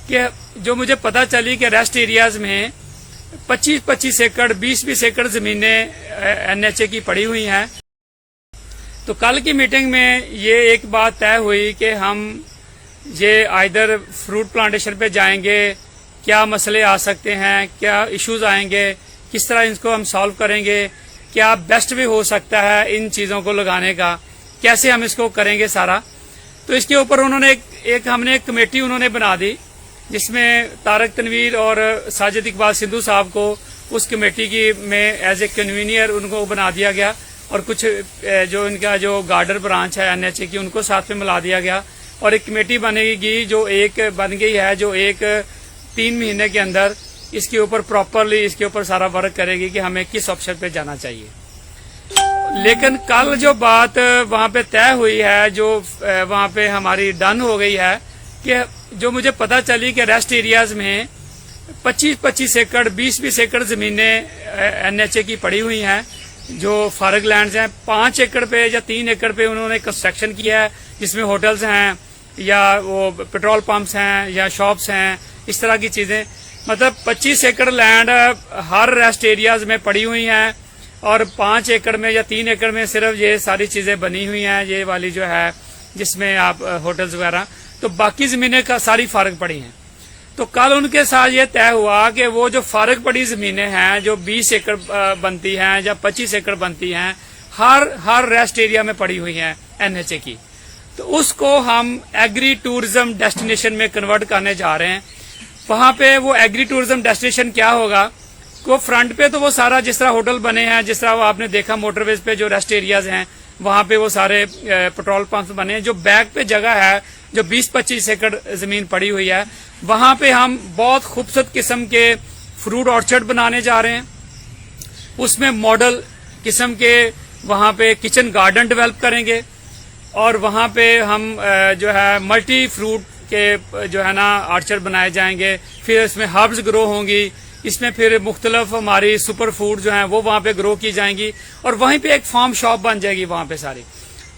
کہ جو مجھے پتا چلی کہ ریسٹ ایریاز میں 25-25 ایکڑ 20-20 ایکڑ زمینیں NHA کی پڑی ہوئی ہیں. تو کل کی میٹنگ میں یہ ایک بات طے ہوئی کہ ہم یہ آئیدر فروٹ پلانٹیشن پہ جائیں گے، کیا مسئلے آ سکتے ہیں، کیا ایشوز آئیں گے، کس طرح ان کو ہم سالو کریں گے، کیا بیسٹ بھی ہو سکتا ہے ان چیزوں کو لگانے کا، کیسے ہم اس کو کریں گے سارا. تو اس کے اوپر انہوں نے ہم نے ایک کمیٹی انہوں نے بنا دی، جس میں طارق تنویر اور ساجد اقبال سندھو صاحب کو اس کمیٹی کی میں ایز اے کنوینئر ان کو بنا دیا گیا، اور کچھ جو ان کا جو گارڈر برانچ ہے NHA کی ان کو ساتھ میں ملا دیا گیا، اور ایک کمیٹی بنے گی جو ایک بن گئی ہے، جو 3 مہینے کے اندر اس کے اوپر پراپرلی اس کے اوپر سارا ورک کرے گی کہ ہمیں کس آپشن پہ جانا چاہیے. لیکن کل جو بات وہاں پہ طے ہوئی ہے، جو وہاں پہ ہماری ڈن ہو گئی ہے، کہ جو مجھے پتا چلی کہ ریسٹ ایریاز میں 25-25 ایکڑ 20-20 ایکڑ زمینیں NHA کی پڑی ہوئی ہیں جو فارغ لینڈز ہیں. 5 ایکڑ پہ یا 3 ایکڑ پہ انہوں نے کنسٹرکشن کیا ہے، جس میں ہوٹلز ہیں یا وہ پیٹرول پمپس ہیں یا شاپس ہیں، اس طرح کی چیزیں. مطلب 25 ایکڑ لینڈ ہر ریسٹ ایریاز میں پڑی ہوئی ہیں، اور 5 ایکڑ میں یا 3 ایکڑ میں صرف یہ ساری چیزیں بنی ہوئی ہیں، یہ والی جو ہے جس میں آپ ہوٹلز وغیرہ. تو باقی زمینیں کا ساری فارغ پڑی ہیں. تو کل ان کے ساتھ یہ طے ہوا کہ وہ جو فارغ پڑی زمینیں ہیں جو 20 ایکڑ بنتی ہیں یا 25 ایکڑ بنتی ہیں، ہر ریسٹ ایریا میں پڑی ہوئی ہیں NHA کی، تو اس کو ہم ایگری ٹورزم ڈیسٹینیشن میں کنورٹ کرنے جا رہے ہیں. وہاں پہ وہ ایگری ٹورزم ڈیسٹینیشن کیا ہوگا، وہ فرنٹ پہ تو وہ سارا جس طرح ہوٹل بنے ہیں، جس طرح وہ آپ نے دیکھا موٹر ویز پہ جو ریسٹ ایریاز ہیں وہاں پہ وہ سارے پیٹرول پمپس بنے ہیں. جو بیک پہ جگہ ہے جو 20-25 ایکڑ زمین پڑی ہوئی ہے، وہاں پہ ہم بہت خوبصورت قسم کے فروٹ آرچرڈ بنانے جا رہے ہیں. اس میں ماڈل قسم کے وہاں پہ کچن گارڈن ڈیولپ کریں گے، اور وہاں پہ ہم جو ہے ملٹی فروٹ کے جو ہے نا آرچرڈ بنائے جائیں گے. پھر اس میں ہربز گرو ہوں گی، اس میں پھر مختلف ہماری سپر فوڈ جو ہیں وہ وہاں پہ گرو کی جائیں گی، اور وہیں پہ ایک فارم شاپ بن جائے گی. وہاں پہ ساری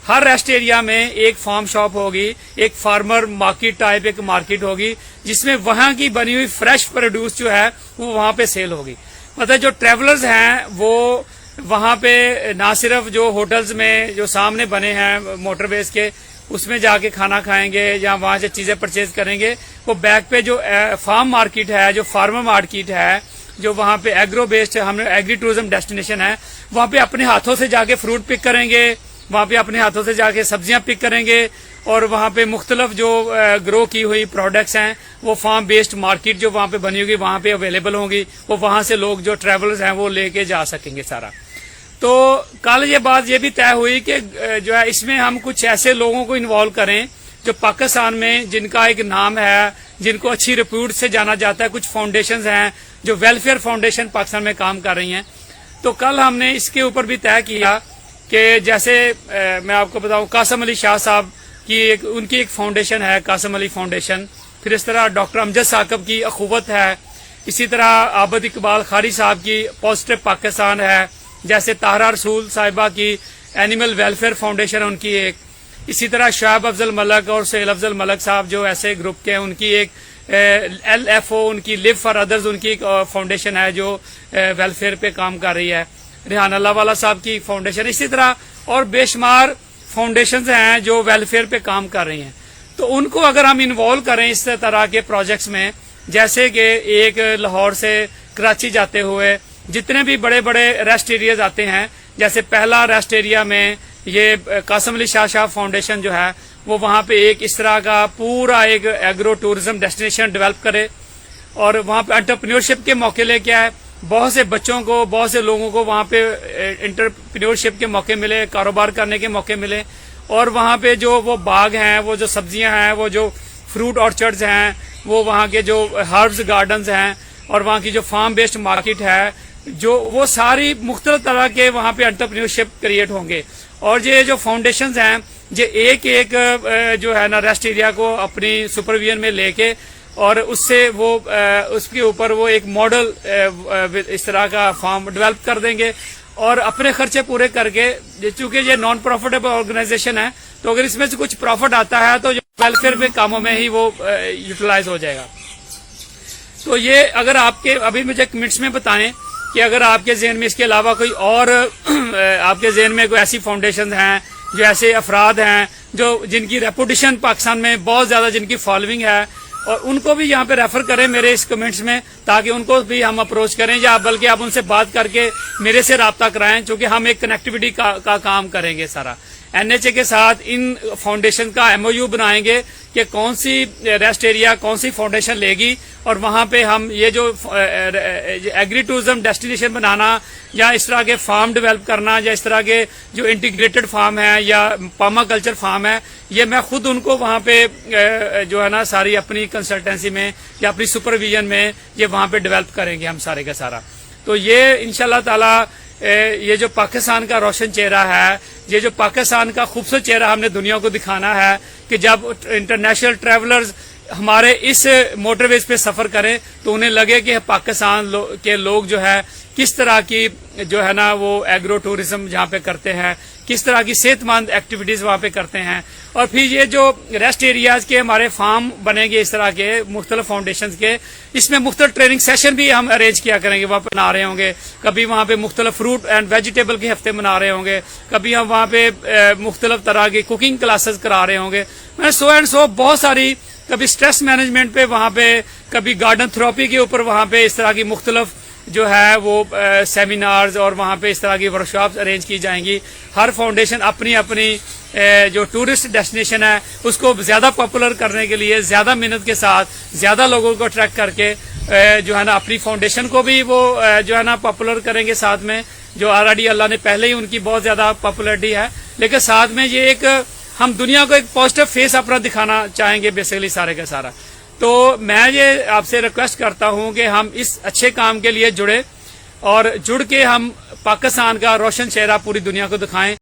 ہر ریسٹ ایریا میں ایک فارم شاپ ہوگی، ایک فارمر مارکیٹ ٹائپ ایک مارکیٹ ہوگی، جس میں وہاں کی بنی ہوئی فریش پروڈیوس جو ہے وہ وہاں پہ سیل ہوگی. مطلب جو ٹریولرز ہیں وہ وہاں پہ نہ صرف جو ہوٹلز میں جو سامنے بنے ہیں موٹر ویز کے اس میں جا کے کھانا کھائیں گے یا وہاں سے چیزیں پرچیز کریں گے، وہ بیک پہ جو فارم مارکیٹ ہے، جو فارمر مارکیٹ ہے، جو وہاں پہ ایگرو بیسڈ ہم نے ایگری ٹورزم ڈیسٹینیشن ہے، وہاں پہ اپنے ہاتھوں سے جا کے فروٹ پک کریں گے، وہاں پہ اپنے ہاتھوں سے جا کے سبزیاں پک کریں گے، اور وہاں پہ مختلف جو گرو کی ہوئی پروڈکٹس ہیں وہ فارم بیسڈ مارکیٹ جو وہاں پہ بنی ہوگی وہاں پہ اویلیبل ہوں گی، وہ وہاں سے لوگ جو ٹریولرز ہیں وہ لے کے جا سکیں گے سارا. تو کل یہ بات یہ بھی طے ہوئی کہ جو ہے اس میں ہم کچھ ایسے لوگوں کو انوالو کریں جو پاکستان میں جن کا ایک نام ہے، جن کو اچھی ریپیوٹ سے جانا جاتا ہے. کچھ فاؤنڈیشنز ہیں جو ویلفیئر فاؤنڈیشن پاکستان میں کام کر رہی ہیں. تو کل ہم نے اس کے اوپر بھی طے کیا کہ جیسے میں آپ کو بتاؤں قاسم علی شاہ صاحب کی ان کی ایک فاؤنڈیشن ہے قاسم علی فاؤنڈیشن، پھر اس طرح ڈاکٹر امجد ثاقب کی اخوت ہے، اسی طرح عابد اقبال خاری صاحب کی پازیٹو پاکستان ہے، جیسے طاہرہ رسول صاحبہ کی اینیمل ویلفیئر فاؤنڈیشن ان کی ایک، اسی طرح شعیب افضل ملک اور سہیل افضل ملک صاحب جو ایسے گروپ کے ان کی ایک LFO ان کی لیو فار ادرز ان کی ایک فاؤنڈیشن ہے جو ویلفیئر پہ کام کر رہی ہے، ریحان اللہ والا صاحب کی فاؤنڈیشن، اسی طرح اور بے شمار فاؤنڈیشنز ہیں جو ویلفیئر پہ کام کر رہی ہیں. تو ان کو اگر ہم انوالو کریں اس طرح کے پروجیکٹس میں، جیسے کہ ایک لاہور سے کراچی جاتے ہوئے جتنے بھی بڑے بڑے ریسٹ ایریاز آتے ہیں، جیسے پہلا ریسٹ ایریا میں یہ قاسم علی شاہ فاؤنڈیشن جو ہے وہ وہاں پہ ایک اس طرح کا پورا ایک ایگرو ٹورزم ڈیسٹینیشن ڈیولپ کرے، اور وہاں پہ انٹرپرینیورشپ کے موقع لے کے آئے. بہت سے بچوں کو، بہت سے لوگوں کو وہاں پہ انٹرپرینیورشپ کے موقع ملے، کاروبار کرنے کے موقع ملے، اور وہاں پہ جو وہ باغ ہیں، وہ جو سبزیاں ہیں، وہ جو فروٹ آرچرڈز ہیں، وہ وہاں کے جو ہربز گارڈنز ہیں، اور وہاں کی جو فارم بیسڈ مارکیٹ ہے، جو وہ ساری مختلف طرح کے وہاں پہ انٹرپرینیورشپ کریٹ ہوں گے. اور یہ جو فاؤنڈیشنز ہیں یہ ایک ایک جو ہے نا ریسٹ ایریا کو اپنی سپرویژن میں لے کے، اور اس سے وہ اس کے اوپر وہ ایک ماڈل اس طرح کا فارم ڈیولپ کر دیں گے، اور اپنے خرچے پورے کر کے، چونکہ یہ نان پروفیٹیبل آرگنائزیشن ہے تو اگر اس میں سے کچھ پروفٹ آتا ہے تو ویلفیئر کے کاموں میں ہی وہ یوٹیلائز ہو جائے گا. تو یہ اگر آپ کے ابھی مجھے کمنٹس میں بتائیں کہ اگر آپ کے ذہن میں اس کے علاوہ کوئی اور آپ کے ذہن میں کوئی ایسی فاؤنڈیشن ہیں، جو ایسے افراد ہیں جن کی ریپوٹیشن پاکستان میں بہت زیادہ، جن کی فالوئنگ ہے، اور ان کو بھی یہاں پہ ریفر کریں میرے اس کمنٹس میں، تاکہ ان کو بھی ہم اپروچ کریں، یا بلکہ آپ ان سے بات کر کے میرے سے رابطہ کرائیں، چونکہ ہم ایک کنیکٹیوٹی کا کام کریں گے سارا NHA کے ساتھ۔ ان فاؤنڈیشن کا MOU بنائیں گے کہ کون سی ریسٹ ایریا کون سی فاؤنڈیشن لے گی، اور وہاں پہ ہم یہ جو ایگری ٹورزم ڈیسٹینیشن بنانا، یا اس طرح کے فارم ڈیولپ کرنا، یا اس طرح کے جو انٹیگریٹڈ فارم ہے یا پاما کلچر فارم ہے، یہ میں خود ان کو وہاں پہ جو ہے نا ساری اپنی کنسلٹنسی میں یا اپنی سپرویژن میں یہ وہاں پہ ڈیولپ کریں گے ہم سارے کا سارا۔ تو یہ انشاءاللہ تعالی یہ جو پاکستان کا روشن چہرہ ہے، یہ جو پاکستان کا خوبصورت چہرہ ہم نے دنیا کو دکھانا ہے، کہ جب انٹرنیشنل ٹریولرز ہمارے اس موٹر ویز پہ سفر کریں تو انہیں لگے کہ پاکستان کے لوگ جو ہے کس طرح کی جو ہے نا وہ ایگرو ٹورزم جہاں پہ کرتے ہیں، کس طرح کی صحت مند ایکٹیویٹیز وہاں پہ کرتے ہیں۔ اور پھر یہ جو ریسٹ ایریاز کے ہمارے فارم بنیں گے اس طرح کے مختلف فاؤنڈیشنز کے، اس میں مختلف ٹریننگ سیشن بھی ہم ارینج کیا کریں گے، وہاں پہ بنا رہے ہوں گے، کبھی وہاں پہ مختلف فروٹ اینڈ ویجیٹیبل کے ہفتے منا رہے ہوں گے، کبھی ہم وہاں پہ مختلف طرح کی کوکنگ کلاسز کرا رہے ہوں گے، سو بہت ساری، کبھی سٹریس مینجمنٹ پہ وہاں پہ، کبھی گارڈن تھراپی کے اوپر وہاں پہ اس طرح کی مختلف جو ہے وہ سیمینارز، اور وہاں پہ اس طرح کی ورکشاپس ارینج کی جائیں گی۔ ہر فاؤنڈیشن اپنی اپنی جو ٹورسٹ ڈیسٹینیشن ہے اس کو زیادہ پاپولر کرنے کے لیے زیادہ محنت کے ساتھ زیادہ لوگوں کو اٹریکٹ کر کے جو ہے نا اپنی فاؤنڈیشن کو بھی وہ جو ہے نا پاپولر کریں گے، ساتھ میں جو آلریڈی اللہ نے پہلے ہی ان کی بہت زیادہ پاپولرٹی ہے، لیکن ساتھ میں یہ ایک ہم دنیا کو ایک پازیٹیو فیس اپنا دکھانا چاہیں گے بیسیکلی سارے کا سارا۔ تو میں یہ آپ سے ریکویسٹ کرتا ہوں کہ ہم اس اچھے کام کے لیے جڑے، اور جڑ کے ہم پاکستان کا روشن چہرہ پوری دنیا کو دکھائیں۔